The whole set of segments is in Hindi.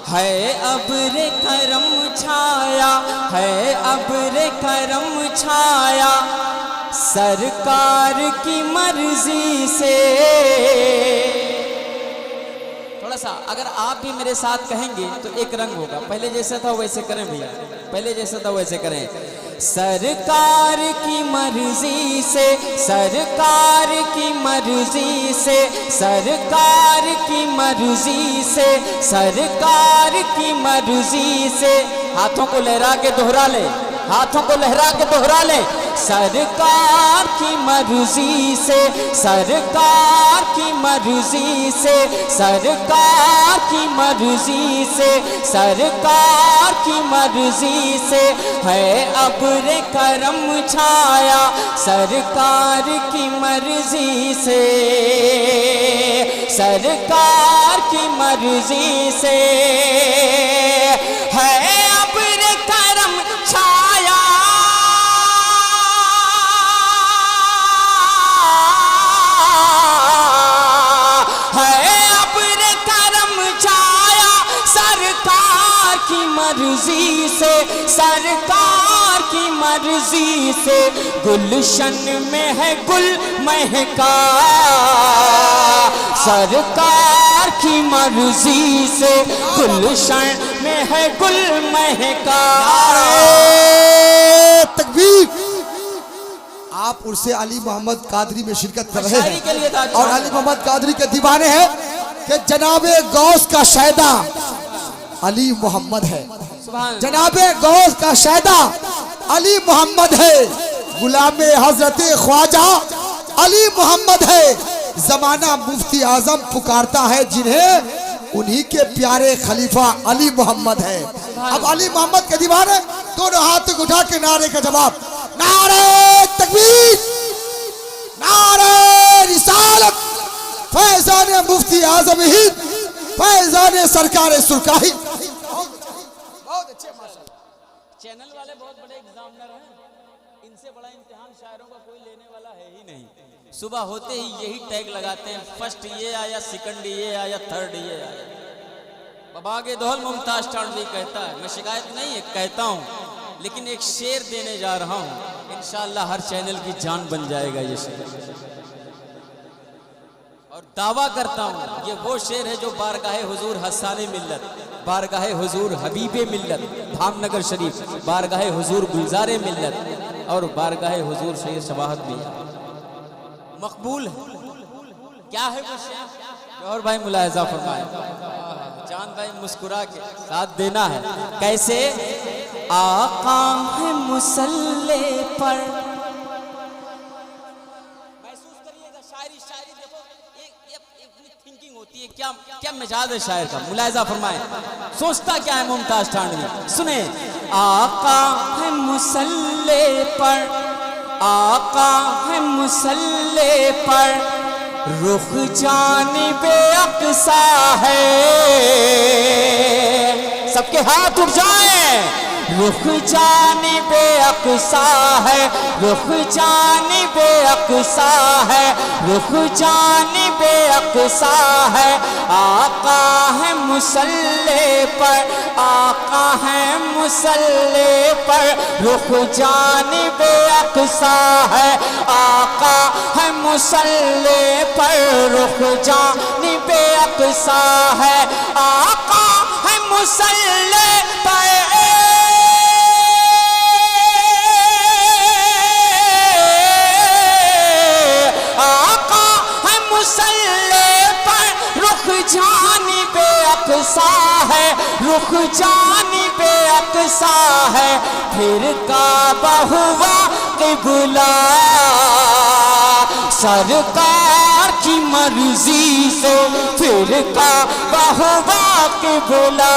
है अब्र करम छाया, है अब्र करम छाया सरकार की मर्जी से। थोड़ा सा अगर आप भी मेरे साथ कहेंगे तो एक रंग होगा। पहले जैसा था वैसे करें भैया, पहले जैसा था वैसे करें। सरकार की मर्जी से, सरकार की मर्जी से, सरकार की मर्जी से, सरकार की मर्जी से। हाथों को लहरा के दोहरा ले, हाथों को लहरा के दोहरा ले। सरकार की मर्जी से, सरकार की मर्जी से, सरकार की मर्जी से, सरकार की मर्जी से है अब्र करम छाया सरकार की मर्जी से, सरकार की मर्जी से है अब्र करम छाया। मर्जी से, सरकार की मर्जी से गुलशन में है गुल महका सरकार की मर्जी से गुलशन में है गुल महका। तकबीर। आप उर्से अली मोहम्मद कादरी में शिरकत कर रहे हैं और अली मोहम्मद कादरी के दीवाने हैं कि जनाबे गौस का शायदा अली मोहम्मद है, जनाबे गौस का शायदा अली मोहम्मद है, गुलामे हजरत ख्वाजा अली मोहम्मद है। जमाना मुफ्ती आजम पुकारता है जिन्हें, उन्हीं के प्यारे खलीफा अली मोहम्मद है। अब अली मोहम्मद के दीवाने दोनों हाथ उठा के नारे का जवाब, नारे तकबीर, नारे रिसालत, फैजान मुफ्ती आजम हिंद, फैजान सरकार सुरकाही। बहुत अच्छे माशाल्लाह। चैनल वाले बहुत बड़े एग्जामिनर हैं, इनसे बड़ा इम्तिहान शायरों का कोई लेने वाला है ही नहीं। सुबह होते ही यही टैग लगाते हैं, फर्स्ट ये आया, सेकंड ये आया, थर्ड ये आया। बाबा के दोहल मुमताज टांडवी कहता है, मैं शिकायत नहीं है कहता हूँ, लेकिन एक शेर देने जा रहा हूँ, इंशाअल्लाह हर चैनल की जान बन जाएगा ये शेर। और दावा करता हूँ ये वो शेर है जो बारगाहे हुजूर हसाने मिल्लत, बारगाहे हुजूर हबीबे मिल्लत धामनगर शरीफ, बारगाहे हुजूर गुलजारे मिल्लत और बारगाहे हुजूर सैयद शबाहत भी मकबूल है। क्या है वो शेर? जौहर भाई मुलाहिजा फरमाए, चांद भाई मुस्कुरा के साथ देना है। कैसे? आका है मुसल्ले पर, महसूस करिएगा शायरी, शायरी देखो एक थिंकिंग होती है, क्या क्या मिजाज है शायर का, मुलाहिजा फरमाए सोचता क्या है मुमताज टांडवी। सुने, आका है मुसल्ले पर, आका है मुसल्ले पर, रुख जानिबे अक़सा है, सबके हाथ उठ जाए। रुख जानिबे अक़सा है, रुख जानिबे अक़सा है, रुख जानिबे अक़सा है। आका है मुसल्ले पर, आका है मुसल्ले पर, रुख जानिबे अक़सा है। आका है मुसल्ले पर, रुख जानिबे अक़सा है। आका है मुसल्ले पर, जानिबे अक़सा है, रुख जानिबे अक़सा है। फिर काबा हुआ क़िबला सरकार की मर्जी से, फिर काबा हुआ क़िबला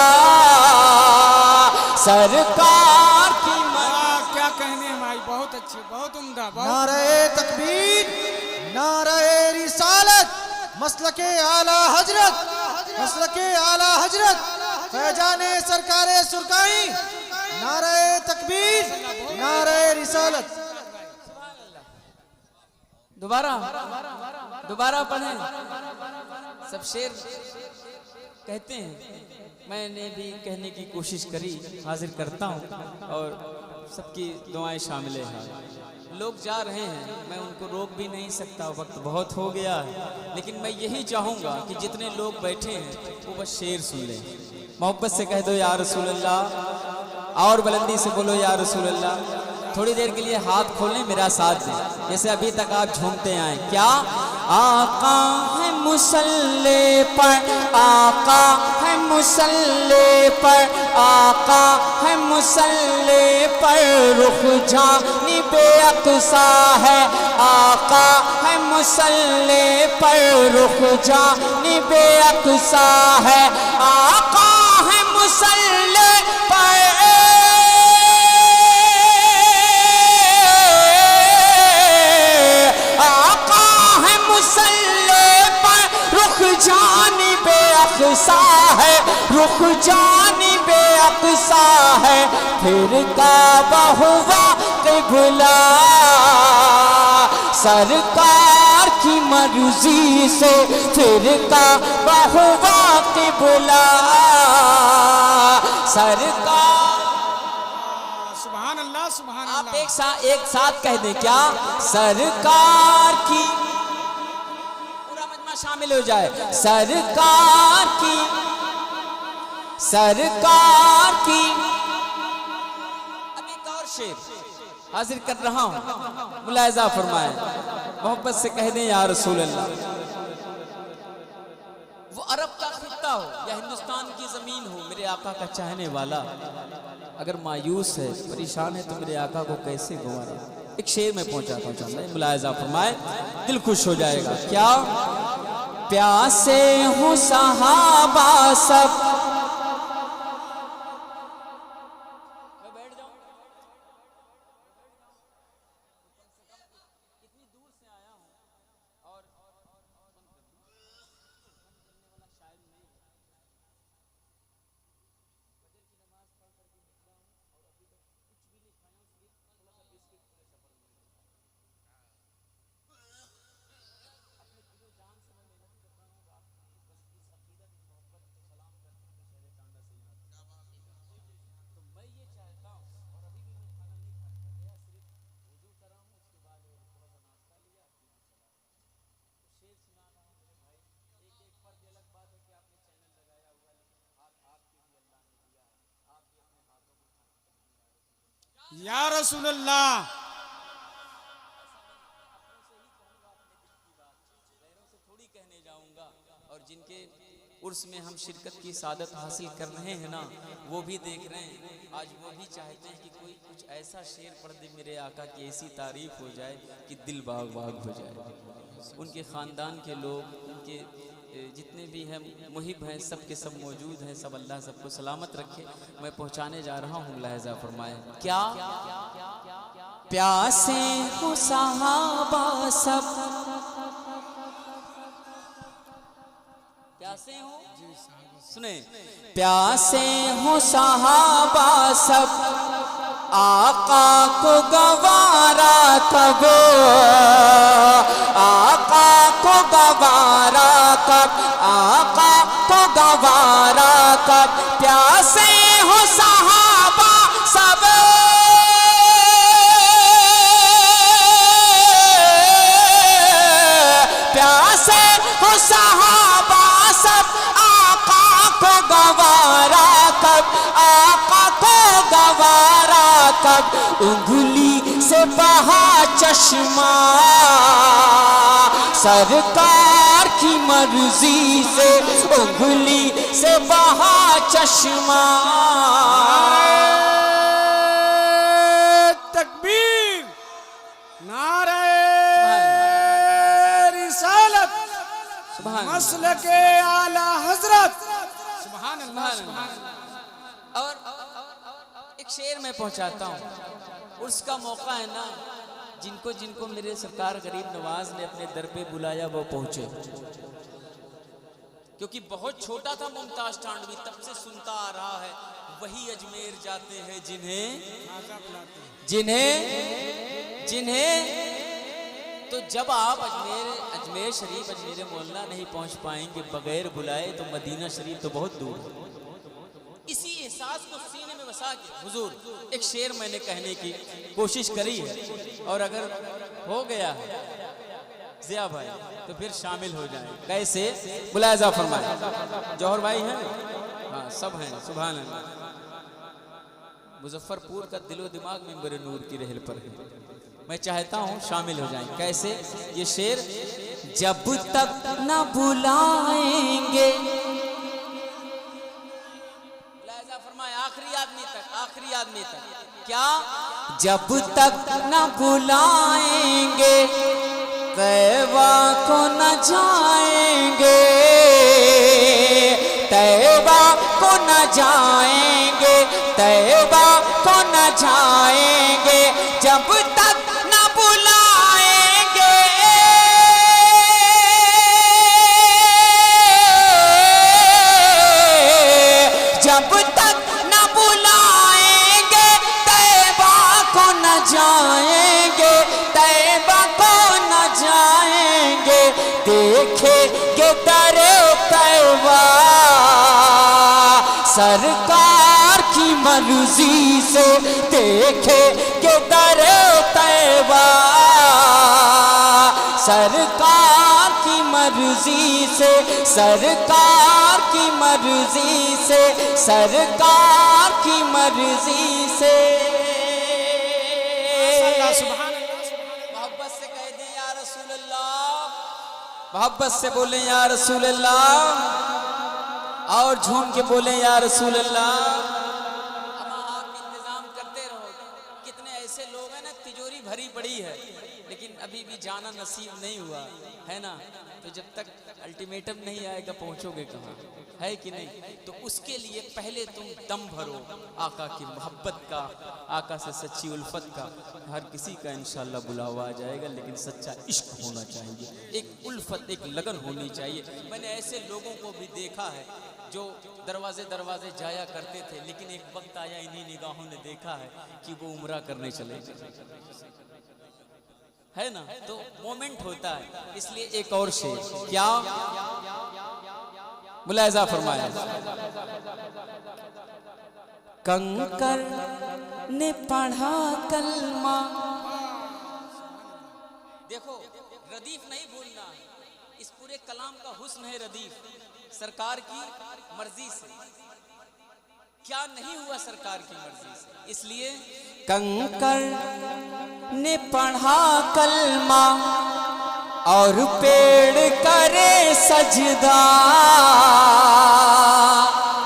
सरकार की मर्जी। क्या कहने भाई, बहुत अच्छे, बहुत उम्दा। नारे तकबीर, नारे रिसालत, मसलके आला हजरत, मसलके आला हजरत, फैजाने सरकारे सुरकाई। नारे तकबीर, नारे रिसालत। दोबारा दोबारा पढ़ें। सब शेर कहते हैं मैंने भी कहने की कोशिश करी, हाजिर करता हूँ और सबकी दुआएं शामिल हैं। लोग जा रहे हैं, मैं उनको रोक भी नहीं सकता, वक्त बहुत हो गया है, लेकिन मैं यही चाहूँगा कि जितने लोग बैठे हैं वो बस शेर सुन लें। मोहब्बत से कह दो या रसूल अल्लाह, और बुलंदी से बोलो या रसूल अल्लाह। थोड़ी देर के लिए हाथ खोलें, मेरा साथ दें, जैसे अभी तक आप झूमते आए। क्या आका है मुसल्ले पर, आका है मुसल्ले पर, आका है मुसल्ले पर, रुख जानिबे अक़सा है, आका है मुसल्ले पर, रुख जानिबे अक़सा है, आका है मुसल्ले पर, जानिबे अक़सा है, रुख जानिबे अक़सा है, फिर काबा हुआ क़िबला, सरकार की मर्जी से फिर काबा हुआ क़िबला, सरकार। सुभान अल्लाह, सुभान अल्लाह। आप एक साथ कह दें, क्या सरकार की, शामिल हो जाए, सरकार की, सरकार की। अब एक और शेर हाजिर कर रहा हूं, मुलाहिजा फरमाए, मोहब्बत से कह दें या रसूल अल्लाह। वो अरब का खित्ता हो या हिंदुस्तान की जमीन हो, मेरे आका का चाहने वाला अगर मायूस है, परेशान है, तो मेरे आका को कैसे गंवारे। एक शेर में पहुंचाता हूं, मुलाहिजा फरमाए, दिल खुश हो जाएगा। क्या प्यासे हूँ सहाबा सब, मैं बैठ जाऊं, इतनी दूर से आया हूं और शायद नहीं, फजर की नमाज पढ़ करके निकला हूं और अभी तक कुछ भी नहीं खाया हूं, सिर्फ थोड़ा सा बिस्किट सफर में अपने दिलो जान से मैं मेहनत कर रहा हूँ। बस इस अकीदत, मोहब्बत, सलाम करते हुए शहर टांडा से यहाँ तो मैं ये चाहता हूँ, और अभी भी मैं खाना नहीं खा गया, सिर्फ वुजू करा हूँ, उसके बाद थोड़ा सा नाश्ता लिया, तो शेर सुना रहा हूँ मेरे भाई। एक फर्क अलग बात है कि आपने चैनल लगाया हुआ, लेकिन हाथ आपके भी अल्लाह ने दिया है, आप भी अपने हाथों में खाना या रसूल अल्लाह। कहने जाऊंगा, और जिनके उर्स में हम शिरकत की सादत हासिल कर रहे हैं ना, वो भी देख रहे हैं, आज वो भी चाहते हैं कि कोई कुछ ऐसा शेर पढ़ दे मेरे आका की, ऐसी तारीफ हो जाए कि दिल बाग बाग हो जाए। उनके ख़ानदान के लोग, उनके जितने भी हैं मुहिब हैं, सब के सब मौजूद हैं, सब अल्लाह सबको सलामत रखे। मैं पहुँचाने जा रहा हूँ, मुलाहिजा फरमाए। क्या प्यासे हो सहाबा सब, प्यासे हो, सुने, प्यासे हो सहाबा सब, आका को गवारा कब, आका को गवारा कब, आका को गवारा कब, प्यासे हो सहाबा सब, प्यासे हो सहाबा सब, आका को गवारा कब, आका को गवारा कब, उंगली से बहा चश्मा, सरकार की मर्जी से उंगली से बहा चश्मा। तकबीर, नारे रिसालत, मसलके आला हजरत, सुभान अल्लाह, सुभान अल्लाह। और एक शेर में पहुंचाता हूँ, उसका मौका है ना, जिनको जिनको मेरे सरकार गरीब नवाज ने अपने दर पे बुलाया वो पहुंचे, क्योंकि बहुत छोटा था मुमताज टांडवी, तब से सुनता आ रहा है, वही अजमेर जाते हैं जिन्हें जिन्हें जिन्हें तो जब आप अजमेर शरीफ, अजमेर मोहल्ला नहीं पहुंच पाएंगे बगैर बुलाए, तो मदीना शरीफ तो बहुत दूर है। एहसास को सीने में बसा के हुजूर एक शेर मैंने कहने की कोशिश करी है, और अगर हो गया है जिया भाई तो फिर शामिल हो जाए। कैसे? मुलायजा फरमाए। जौहर भाई हैं? हाँ सब हैं, सुभान अल्लाह। मुजफ्फरपुर का दिलो दिमाग में मेरे नूर की रहल पर है, मैं चाहता हूँ शामिल हो जाएं। कैसे? ये शेर, जब तक न बुलाएंगे, फरमाए आखिरी आदमी तक, आखिरी आदमी तक। क्या? जब तक न बुलाएंगे तैबा को न जाएंगे, तैबा को न जाएंगे, तैबा को न जाएंगे, जब तक न बुलाएंगे, जब तक न बुलाएंगे तैबा को न जाएंगे, तैबा को न जाएंगे, देखेंगे दरे तैबा सरकार की मर्जी से, देखेंगे दरे तैबा सरकार की मर्जी से, सरकार की मर्जी से, सरकार की मर्जी से। मोहब्बत से कह दें या रसूल अल्लाह, मोहब्बत से बोले या रसूल अल्लाह, और झूम के बोले या रसूल अल्लाह। अब आप इंतजाम करते रहो। कितने ऐसे लोग हैं ना, तिजोरी भरी पड़ी है लेकिन अभी भी जाना नसीब नहीं हुआ है ना, तो जब तक अल्टीमेटम नहीं आएगा पहुंचोगे कहाँ, है कि नहीं? तो उसके लिए पहले तुम दम भरो आका की मोहब्बत का, आका से सच्ची उल्फत का। हर किसी का इंशाल्लाह बुलावा आ जाएगा, लेकिन सच्चा इश्क होना चाहिए, एक उल्फत, एक लगन होनी चाहिए। मैंने ऐसे लोगों को भी देखा है जो दरवाजे दरवाजे जाया करते थे, लेकिन एक वक्त आया इन्हीं निगाहों ने देखा है कि वो उम्रा करने चले, है ना? तो मोमेंट होता है। इसलिए एक और शेर, क्या? मुलायजा फरमाया। कंकर ने पढ़ा कलमा, देखो रदीफ नहीं भूलना, इस पूरे कलाम का हुस्न है रदीफ। सरकार की मर्जी से क्या नहीं हुआ, सरकार की मर्जी से। इसलिए कंकर ने पढ़ा कलमा और पेड़ करे सजदा।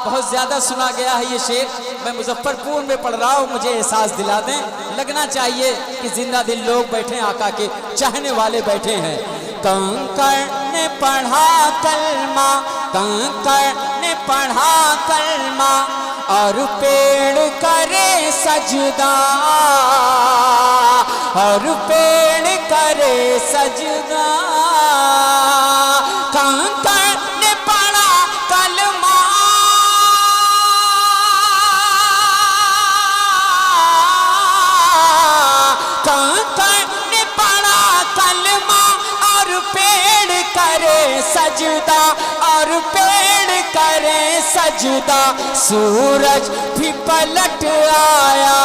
बहुत ज्यादा सुना गया है ये शेर, मैं मुजफ्फरपुर में पढ़ रहा हूँ, मुझे एहसास दिला दें। लगना चाहिए कि जिंदा दिल लोग बैठे, आका के चाहने वाले बैठे हैं। कंकर ने पढ़ा कलमा, कंकर ने पढ़ा कलमा और पेड़ करे सजदा, और पेड़ करे सजदा। कंकर ने पढ़ा कलमा, कंकर ने पढ़ा कलमा और पेड़ करे सजदा, और पेड़ करे सजदा। सूरज भी पलट आया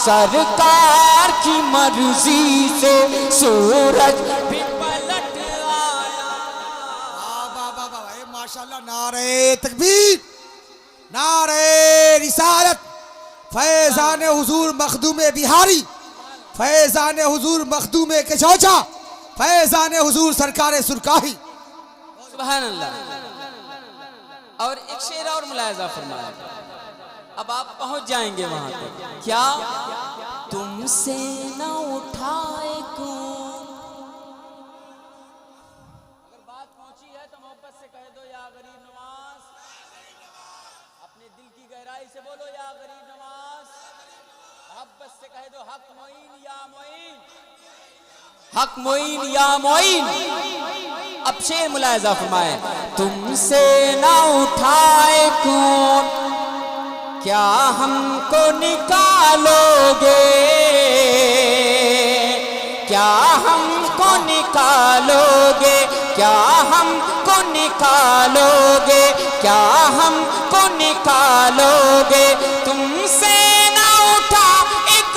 सरकार की मर्जी से, सूरज भी पलट आया। माशाल्लाह, नारे तकबीर, नारे रिसालत, फैजान हुजूर मखदूम बिहारी, फैजान हुजूर मखदूम कचौचा, फैजान हुजूर सरकार सुरकाही। सुभान अल्लाह। और एक शेर और मुलायजा फरमाया, अब आप पहुंच जाएंगे वहां तक। क्या? तुमसे न उठाए को, अगर बात पहुंची है तो मोहब्बत से कह दो या गरीब नवाज, अपने दिल की गहराई से बोलो या गरीब नवाज। मोहब्बत से कह दो हक मोइन या मोइन, हक मोइन या मोइन। अब शेर मुलायजा फरमाए, तुमसे ना उठाए कौन, क्या हमको निकालोगे, क्या हमको निकालोगे, क्या हमको निकालोगे, क्या हमको निकालोगे। निकालोगे, तुमसे ना उठा एक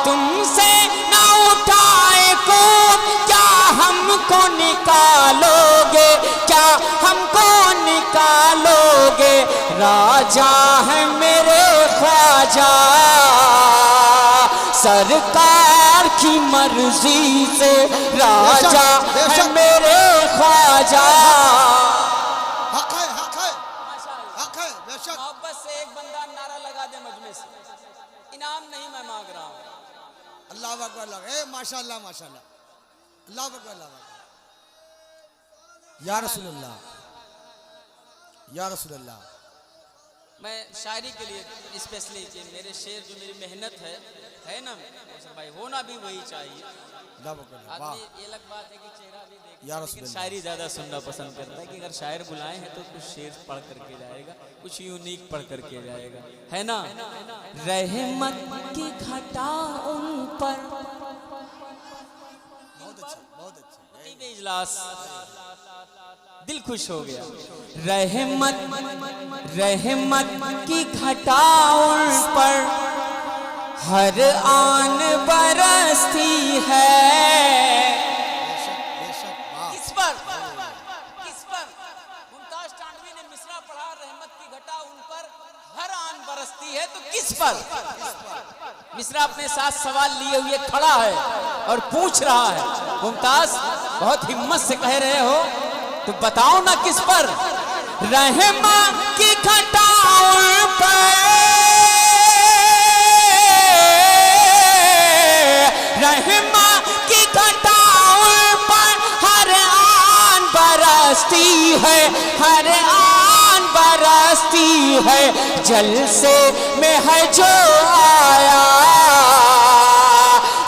तुमसे ना उठाए को, क्या हमको निकालोगे, क्या हमको निकालोगे। राजा है मेरे ख्वाजा, सरकार की मर्जी से राजा है मेरे ख्वाजा। हक है, हक है, हक है, बेशक। मोहब्बत से एक बंदा नारा लगा दे मजमे से, इनाम नहीं मैं मांग रहा हूँ। अल्लाह अकबर, अल्लाह, माशाल्लाह माशाल्लाह, अल्लाह अकबर, अल्लाह अकबर। या रसूल अल्लाह, या रसूल अल्लाह। मैं शायरी के लिए स्पेशली मेरे शेर जो मेरी मेहनत है ना भाई, होना भी वही चाहिए। आदमी ये अलग बात है कि चेहरा भी देख, या लेकिन शायरी ज़्यादा सुनना पसंद करता है कि अगर शायर बुलाए हैं तो कुछ शेर पढ़ करके जाएगा, कुछ यूनिक पढ़ करके जाएगा, है ना। रहमत की घटा उन पर, बहुत अच्छे, बहुत अच्छे। इजलास दिल खुश हो गया। रहमत की घटा उन पर हर आन बरसती है। किस पर मुमताज टांडवी ने मिसरा पढ़ा, रहमत की घटा उन पर हर आन बरसती है, तो किस पर। मिसरा अपने साथ सवाल लिए हुए खड़ा है और पूछ रहा है, मुमताज बहुत हिम्मत से कह रहे हो तो बताओ ना किस पर। रहमत की घटा उन पर, रहमत की घटा उन पर हर आन बरसती है, हर आन बरसती है। जलसे में है जो आया,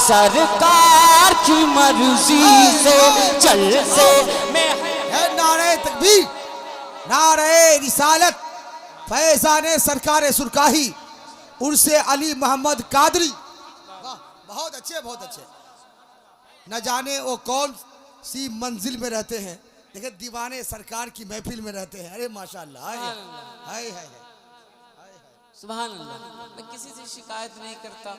सरकार की मर्जी से जलसे में है। नारे तकबीर, नारे रिसालत, फैज़ाने सरकार सुरकाही, उनसे अली मोहम्मद कादरी। बहुत अच्छे, बहुत अच्छे। न जाने वो कौन सी मंजिल में रहते हैं, लेकिन दीवाने सरकार की महफिल में रहते हैं। अरे माशाअल्लाह, हाय हाय, सुभान अल्लाह। मैं किसी से शिकायत नहीं करता,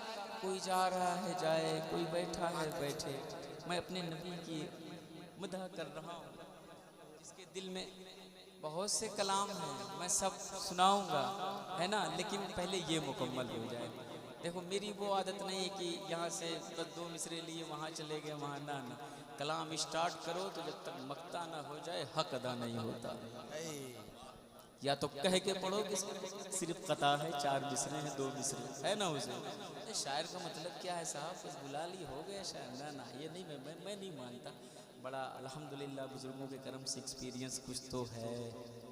कोई जा रहा है जाए, कोई बैठा है बैठे। मैं अपने नबी की मदह कर रहा हूँ, जिसके दिल में बहुत से कलाम हैं, मैं सब सुनाऊंगा, है ना। लेकिन पहले ये मुकम्मल हो जाए। देखो मेरी वो आदत नहीं है कि यहाँ से बस 2 मिसरे लिए वहाँ चले गए, वहाँ ना। कलाम स्टार्ट करो तो जब तक मक्ता ना हो जाए हक अदा नहीं होता। या तो कह के पढ़ो कि सिर्फ कता है, 4 मिसरे हैं, 2 मिसरे, है ना। उसे शायर का मतलब क्या है साहब, बस बुला ली हो गया शायर। ना ये नहीं, मैं नहीं मानता। बड़ा अल्हम्दुलिल्लाह बुजुर्गों के करम से एक्सपीरियंस कुछ तो है,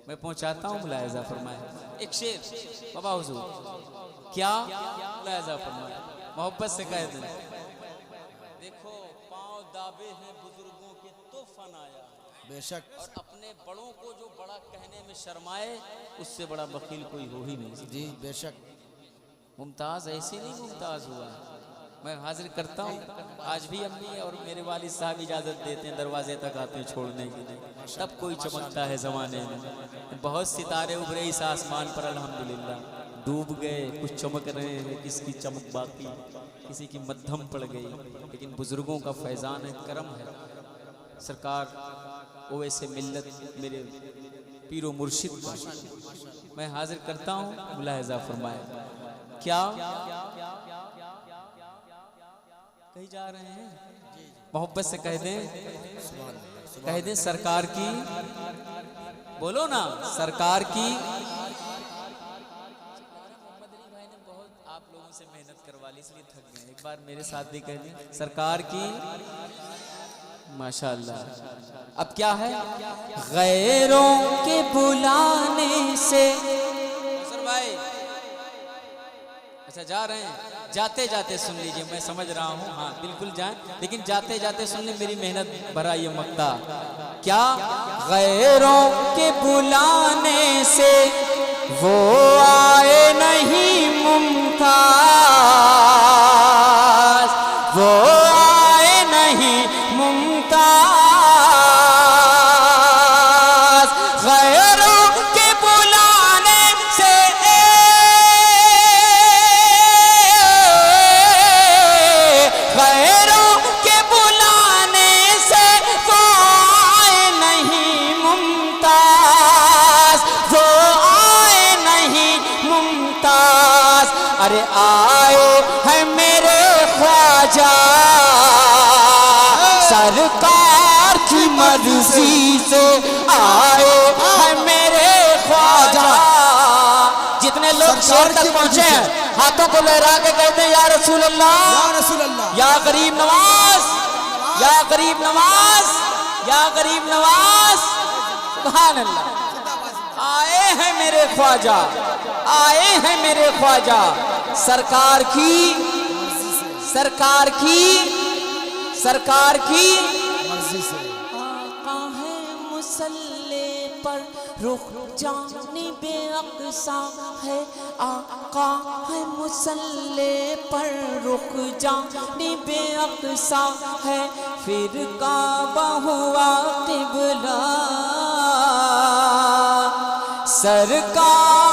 मैं पहुंचाता हूँ। मुलायजा फरमाए एक शेर बाबा हुजूर, क्या मुलायजा फरमाए, मोहब्बत से कह दें। देखो पाँव दाबे हैं बुजुर्गों के तो फन आया, बेशक। और अपने बड़ों को जो बड़ा कहने में शर्माए, उससे बड़ा बकील कोई हो ही नहीं। जी बेशक। मुमताज़ ऐसे नहीं मुमताज़ हुआ। मैं हाजिर करता हूँ, आज भी अम्मी और मेरे वालिद साहब इजाज़त देते हैं, दरवाजे तक आते हैं छोड़ने के लिए, तब कोई चमकता है ज़माने में। बहुत सितारे उभरे इस आसमान पर अल्हम्दुलिल्लाह, डूब गए, कुछ चमक रहे हैं, किसकी चमक बाकी, किसी की मध्यम पड़ गई। लेकिन बुज़ुर्गों का फैज़ान है, करम है। सरकार ओवैसे मिल्लत मेरे पीरो मुर्शिद का मैं हाजिर करता हूँ, मुलाहिज़ा फरमाए। क्या कहीं जा रहे हैं, मोहब्बत से कह दें सरकार की, बोलो ना सरकार की। मोहम्मद अली भाई ने बहुत आप लोगों से मेहनत करवा ली, इसलिए थक गए। एक बार मेरे साथ भी कह दें सरकार की, माशाअल्लाह। अब क्या है, गैरों के बुलाने से भाई, अच्छा जा रहे हैं, जाते जाते सुन लीजिए, मैं समझ रहा हूँ, हाँ बिल्कुल जाएं, लेकिन जाते जाते सुन ले मेरी मेहनत भरा ये मक्ता। क्या, गैरों के बुलाने से वो आए नहीं मुमताज, वो आए नहीं मुमताज, मर्जी से आए हैं मेरे ख्वाजा। जितने लोग शेर तक पहुंचे हैं हाथों को लहरा के कहते हैं या रसूल अल्लाह, या रसूल अल्लाह, या गरीब नवाज, या गरीब नवाज, या गरीब नवाज। सुभान अल्लाह। आए हैं मेरे ख्वाजा, आए हैं मेरे ख्वाजा, सरकार की, सरकार की, सरकार की मर्जी से। आका है मुसल्ले पर रुख जानिबे अक़सा है, आका है मुसल्ले पर रुख जानिबे अक़सा है, फिर काबा हुआ क़िबला सरकार